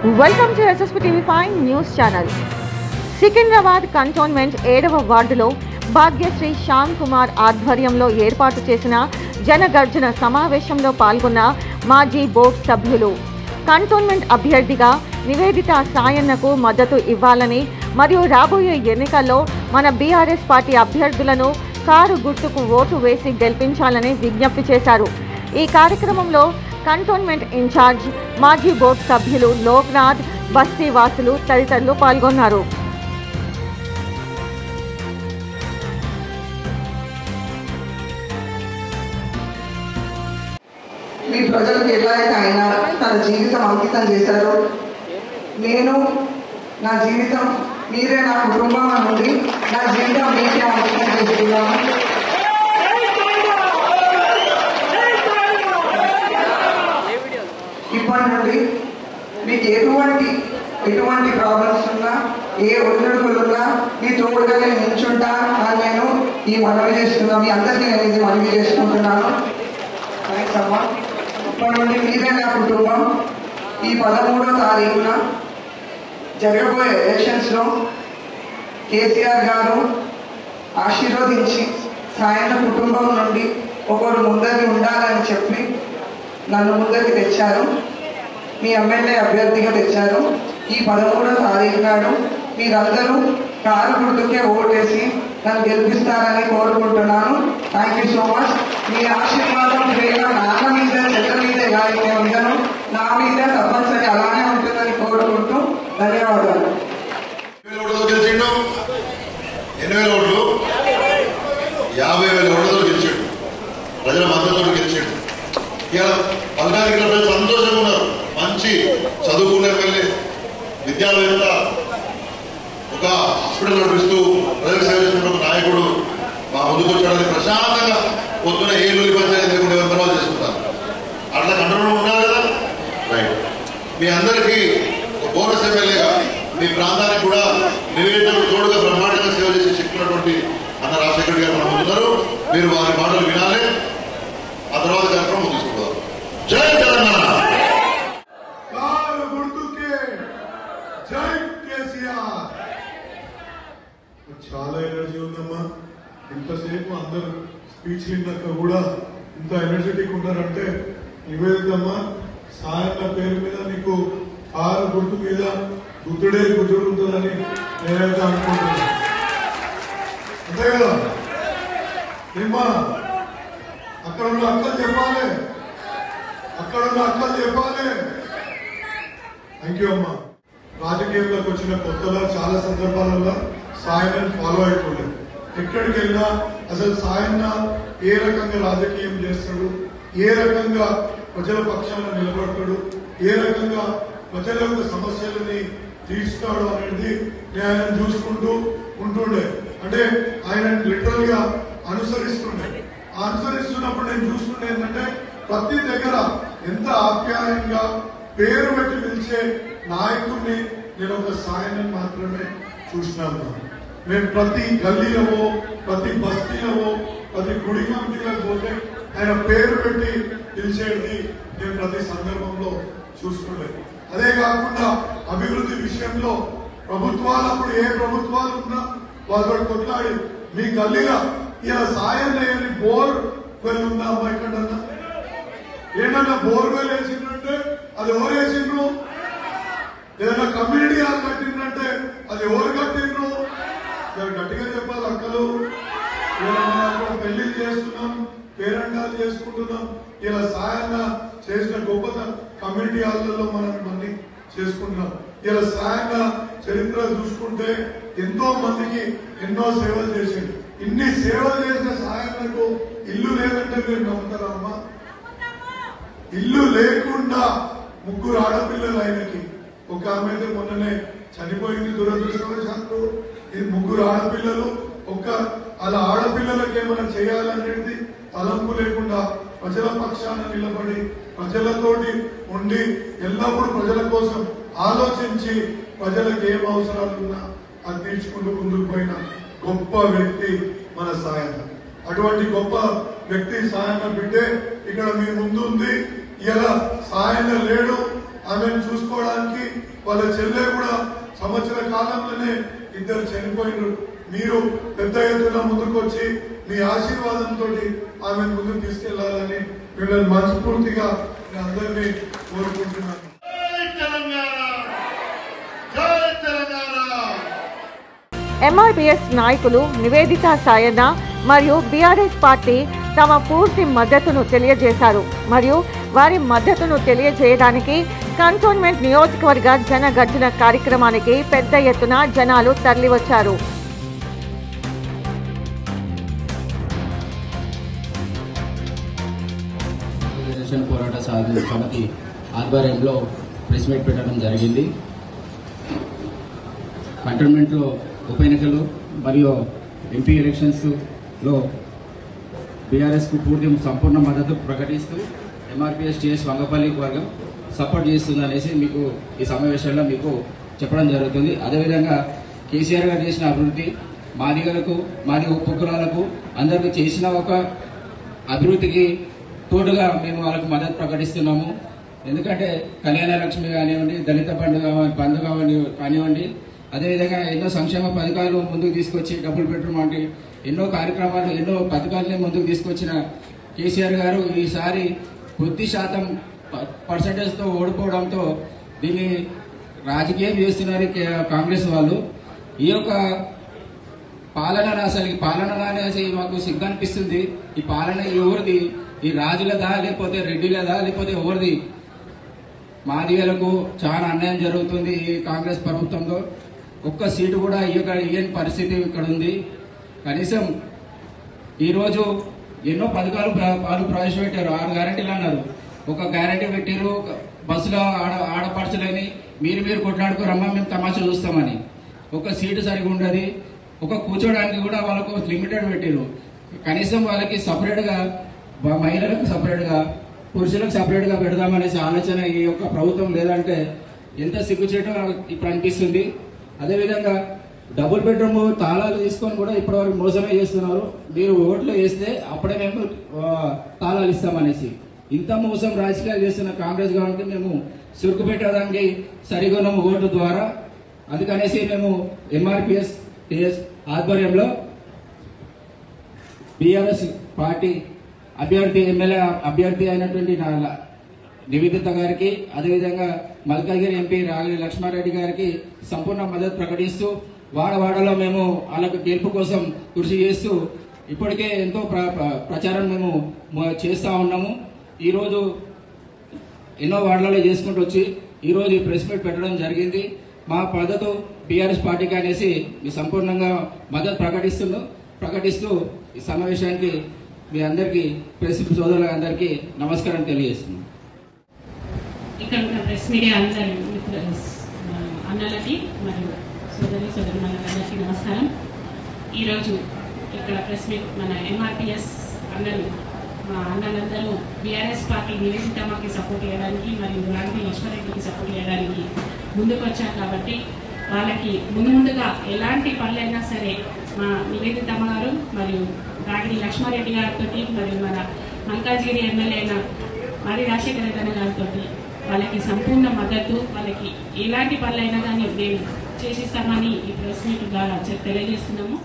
Welcome to SSP TV5 news channel. Secunderabad cantonment 7వ వార్డులో భాగ్యశ్రీ శ్యామ్ కుమార్ ఆధ్వర్యంలో ఏర్పాటు చేసిన జనగర్జన సమావేశంలో పాల్గొన్న మాజీ బోర్డు సభ్యులు కంటోన్మెంట్ అభ్యర్థిగా నివేదిత సాయన్నకు మద్దతు ఇవ్వాలని మరియు రాబోయే ఎన్నికల్లో మన బీఆర్ఎస్ పార్టీ అభ్యర్థులను కారు గుర్తుకు ఓటు వేసి గెలిపించాలని విజ్ఞప్తి చేశారు. ఈ కార్యక్రమంలో కంటోన్మెంట్ ఇన్ఛార్జ్ మాజీ బోర్డు సభ్యులు లోక్నాథ్, బస్తీ వాసులు తదితరులు పాల్గొన్నారు. మీ ప్రజలకు ఎలా అయితే ఆయన తన జీవితం అంకితం చేశారో, నేను నా జీవితం మీరే నా కుటుంబం నుండి నా జీవితం మీకే అంకితం చేస్తున్నాను. ఇప్పటి నుండి మీకు ఎటువంటి ప్రాబ్లమ్స్ ఉన్నా, ఏ ఒడిదుడుకులు ఉన్నా మీ తోడుగా నేను నిల్చుంటా అని నేను ఈ మనవి చేస్తున్నాను. మీ అందరికీ నేను ఇది మనవి చేసుకుంటున్నాను. థ్యాంక్స్ అమ్మా. ఇప్పటి నుండి మీరే నా కుటుంబం. ఈ 13వ తారీఖున జరగబోయే ఎలక్షన్స్లో కేసీఆర్ గారు ఆశీర్వదించి సాయన కుటుంబం నుండి ఒకరు ముందరికి ఉండాలని చెప్పి నన్ను ముందరికి తెచ్చారు. మీ ఎమ్మెల్యే అభ్యర్థిగా తెచ్చారు. ఈ 13వ తారీఖు నాడు మీరందరూ కారు గుర్తుకే ఓటేసి నన్ను గెలిపిస్తారని కోరుకుంటున్నాను. Thank you so much. మీ ఆశీర్వాదం కేవలం నాన్న మీద, చెట్ల మీదే గాయకే ఉండను, నా మీద తప్పనిసరి అలానే ఉంటుందని కోరుకుంటూ ధన్యవాదాలు. 8,000 ఓట్లు 50,000 ఓట్లతో గెలిచాడు. ప్రజల మద్దతుతో గెలిచాడు. ఇలా 14 ప్రజలు సంతోషంగా ఉన్నారు. మంచి చదువుకునే ఎమ్మెల్యే, విద్యావేత్త, ఒక హాస్పిటల్ నడిపిస్తూ ప్రజలకు సేవ చేస్తున్న ఒక నాయకుడు మా ముందుకు వచ్చాడని ప్రశాంతంగా పొద్దున ఏ లూలి పంచాయతీ లేకుండా ఎవరు చేసుకుంటారు. అట్లా కంట్రోల్ ఉన్నారు కదా. రైట్. మీ అందరికీ ఒక బోనస్ ఎమ్మెల్యేగా మీ ప్రాంతానికి కూడా నివేదికకు తోడుగా బ్రహ్మాండంగా సేవ చేసి చెప్తున్నటువంటి అన్న రాజశేఖర్ గారు మన ముందున్నారు. మీరు వారి మాటలు వినాలి. ఆ తర్వాత కార్యక్రమం తీసుకుంటారు. జై తెలంగాణ. జై కేసీఆర్. చాలా ఎనర్జీ ఉందమ్మా. ఇంతసేపు అందరు స్పీచ్ విన్నాక కూడా ఇంత ఎనర్జెటిక్ ఉన్నారంటే నివేదితమ్మా, సాయన్న పేరు మీద నీకు కారు గుర్తు మీద గుర్తుడే గుర్తుడు ఉంటుందని నేనైతే అనుకుంటున్నాను. అంతే కదా ఏమ్మా? అక్కడ ఉన్న అక్కలు చెప్పాలి, అక్కడ ఉన్న అక్కలు చెప్పాలి. థ్యాంక్ యూ అమ్మా. రాజకీయంలోకి వచ్చిన కొత్తలో చాలా సందర్భాలలో సాయన్న ఫాలో అయిపోలేదు. ఎక్కడికి వెళ్ళినా అసలు సాయన్న ఏ రకంగా రాజకీయం చేస్తాడు, ఏ రకంగా ప్రజల పక్షాన నిలబడతాడు, ఏ రకంగా ప్రజల యొక్క సమస్యలని తీర్చుతాడు అనేది నేను ఆయన చూసుకుంటూ ఉంటుండే. అంటే ఆయన లిటరల్ గా అనుసరిస్తుండే. అనుసరిస్తున్నప్పుడు నేను చూస్తుండే ఏంటంటే ప్రతి దగ్గర ఎంత ఆప్యాయంగా పేరు పెట్టి పిలిచే నాయకుడిని నేను ఒక సాయన్ని మాత్రమే చూసినాను. మేము ప్రతి గల్లీలో, ప్రతి బస్తీలో, ప్రతి గుడి కమిటీలకు పోతే ఆయన పేరు పెట్టి పిలిచేది నేను ప్రతి సందర్భంలో చూసుకుంటే. అదే కాకుండా అభివృద్ధి విషయంలో ప్రభుత్వాలు అప్పుడు ఏ ప్రభుత్వాలు ఉన్నా వాళ్ళు కొట్లాడి మీ గల్లీగా ఇలా సాయం లేని బోర్ వెల్ ఉందా అమ్మా? ఎక్కడన్నా ఏమన్నా బోర్వెల్ వేసిందంటే అది ఎవరు వేసిండ్రు? ఏదైనా కమ్యూనిటీ హాల్ కట్టిందంటే అది ఎవరు కట్టిండ్రు? గట్టిగా చెప్పాలి. అక్కలు పెళ్లిళ్ళు చేస్తున్నాం, పేరెంటాలు చేసుకుంటున్నాం. ఇలా సాయంగా చేసిన గొప్ప కమ్యూనిటీ హాల్లో మనం ఇవన్నీ చేసుకుంటున్నాం. ఇలా సాయంగా చరిత్ర చూసుకుంటే ఎంతో మందికి ఎన్నో సేవలు చేసింది. ఇన్ని సేవలు చేసిన సాయంకు ఇల్లు లేదంటే మీరు నమ్ముతారా అమ్మా? ఇల్లు లేకుండా 3 ఆడపిల్లలు ఆయనకి. ఒక ఆమె అయితే మొన్ననే చనిపోయింది దురదృష్టవశాత్తు. ఇది 3 ఆడపిల్లలు. అలా ఆడపిల్లలకి ఏమైనా చేయాలనేది తలంపు లేకుండా ప్రజల పక్షాన నిలబడి ప్రజలతోటి ఉండి ఎల్లప్పుడూ ప్రజల కోసం ఆలోచించి ప్రజలకు ఏం అవసరాలున్నా అది తీర్చుకుంటూ ముందుకు పోయిన గొప్ప వ్యక్తి మన సాయన్న. అటువంటి గొప్ప వ్యక్తి సాయన్న బిడ్డే ఇక్కడ మీ ముందు ఉంది. ఇలా సాయన్న లేడు, ఆమెను చూసుకోవడానికి వాళ్ళ చెల్లె కూడా సంవత్సర కాలంలోనే ఇద్దరు చనిపోయినారు. మీరు పెద్ద ఎత్తున ముందుకు వచ్చి మీ ఆశీర్వాదంతో ఆమెను ముందుకు తీసుకెళ్లాలని మిమ్మల్ని మనస్ఫూర్తిగా అందరినీ కోరుకుంటున్నాను. ఎంఆర్పీఎస్ నాయకులు నివేదిత సాయన్న మరియు బీఆర్ఎస్ పార్టీ తమ పూర్తి మద్దతును తెలియజేశారు. మరియు వారి మద్దతును తెలియజేయడానికి కంటోన్మెంట్ నియోజకవర్గ జనగర్జన కార్యక్రమానికి పెద్ద ఎత్తున జనాలు తరలివచ్చారు. పోరాట సాధన సమితి ఆధ్వర్యంలో ప్రెస్ మీట్ పెట్టడం జరిగింది. కంటోన్మెంట్లో ఉప ఎన్నికలు మరియు ఎంపీ ఎలక్షన్స్లో బీఆర్ఎస్కు పూర్తి సంపూర్ణ మద్దతు ప్రకటిస్తూ ఎంఆర్పీఎస్ టీఎస్ వంగపల్లి వర్గం సపోర్ట్ చేస్తుందనేసి మీకు ఈ సమావేశంలో మీకు చెప్పడం జరుగుతుంది. అదేవిధంగా కేసీఆర్ గారు చేసిన అభివృద్ధి మాదిగలకు మాదిగ ఉపకులాలకు అందరికీ చేసిన ఒక అభివృద్ధికి తోడుగా మేము వాళ్ళకు మద్దతు ప్రకటిస్తున్నాము. ఎందుకంటే కళ్యాణ లక్ష్మి కానివ్వండి, దళిత బంధు కానివ్వండి, అదేవిధంగా ఎన్నో సంక్షేమ పథకాలు ముందుకు తీసుకొచ్చి డబుల్ బెడ్రూమ్ వంటి ఎన్నో కార్యక్రమాలు ఎన్నో పథకాలని ముందుకు తీసుకొచ్చిన కేసీఆర్ గారు ఈసారి కొద్ది శాతం పర్సంటేజ్తో ఓడిపోవడంతో దీన్ని రాజకీయం చేస్తున్నారు కాంగ్రెస్ వాళ్ళు. ఈ యొక్క పాలన అసలు పాలన అనేసి మాకు సిగ్గు అనిపిస్తుంది. ఈ పాలన ఎవరిది? ఈ రాజులదా లేకపోతే రెడ్డిలదా లేకపోతే ఎవరిది? మాదిగలకు చాలా అన్యాయం జరుగుతుంది ఈ కాంగ్రెస్ ప్రభుత్వంలో. ఒక్క సీటు కూడా ఇయ్యని పరిస్థితి ఇక్కడ ఉంది. కనీసం ఈరోజు ఎన్నో పథకాలు వాళ్ళు ప్రవేశపెట్టారు. 6 గ్యారెంటీలు అన్నారు. ఒక గ్యారెంటీ పెట్టారు, బస్సులో ఆడపరచలేని మీరు కొట్లాడుకోరమ్మా మేము తమాషా చూస్తామని. ఒక సీటు సరిగా ఉండదు. ఒక కూర్చోడానికి కూడా వాళ్ళకు లిమిటెడ్ పెట్టారు. కనీసం వాళ్ళకి సపరేట్గా మహిళలకు సపరేట్గా పురుషులకు సపరేట్గా పెడదామనేసి ఆలోచన ఈ యొక్క ప్రభుత్వం లేదంటే ఎంత సిగ్గుచేయటం ఇప్పుడు అనిపిస్తుంది. అదేవిధంగా డబుల్ బెడ్రూమ్ తాళాలు తీసుకొని కూడా ఇప్పటివరకు మోసమే చేస్తున్నారు. మీరు ఓట్లు వేస్తే అప్పుడే మేము తాళాలు ఇస్తామనేసి ఇంత మోసం రాజకీయాలు చేస్తున్న కాంగ్రెస్ గవర్నమెంట్ మేము సురుకు పెట్టడానికి సరిగొన్నాము ఓటు ద్వారా. అందుకనేసి మేము ఎంఆర్పీఎస్ టీఎస్ ఆధ్వర్యంలో బీఆర్ఎస్ పార్టీ ఎమ్మెల్యే అభ్యర్థి అయినటువంటి నివేదిత గారికి, అదేవిధంగా మల్కాజ్గిరి ఎంపీ రాగిడి లక్ష్మారెడ్డి గారికి సంపూర్ణ మద్దతు ప్రకటిస్తూ వాడవాడలో మేము వాళ్ళకు గెలుపు కోసం కృషి చేస్తూ ఇప్పటికే ఎంతో ప్రచారం మేము చేస్తూ ఉన్నాము. ఈరోజు ఎన్నో వార్డులలో చేసుకుంటూ వచ్చి ఈరోజు ఈ ప్రెస్ మీట్ పెట్టడం జరిగింది. మా మద్దతు బీఆర్ఎస్ పార్టీకి అనేసి మీ సంపూర్ణంగా మద్దతు ప్రకటిస్తూ ఈ సమావేశానికి మీ అందరికీ ప్రెస్ సోదరులందరికీ నమస్కారం తెలియజేస్తున్నాం. ఇక్కడ ఉన్న ప్రెస్ మీడియా అన్నలకి మరియు సోదరులందరికీ నమస్కారం. ఈరోజు ఇక్కడ ప్రెస్ మీట్ మన ఎంఆర్పీఎస్ మా అన్నలందరూ బీఆర్ఎస్ పార్టీ నివేదితమ్మకి సపోర్ట్ చేయడానికి మరియు రాగిడి లక్ష్మారెడ్డికి సపోర్ట్ చేయడానికి ముందుకు వచ్చారు. కాబట్టి వాళ్ళకి ముందుగా ఎలాంటి పనులైనా సరే మా నివేదితమ్మ గారు మరియు రాగిడి లక్ష్మారెడ్డి గారితో మరియు మన మల్కాజ్గిరి ఎమ్మెల్యే అయిన మరి రాజశేఖర రెడ్డి గారితో వాళ్ళకి సంపూర్ణ మద్దతు, వాళ్ళకి ఎలాంటి పనులైనా కానీ మేము చేసిస్తామని ఈ ప్రెస్ మీట్ ద్వారా తెలియజేస్తున్నాము.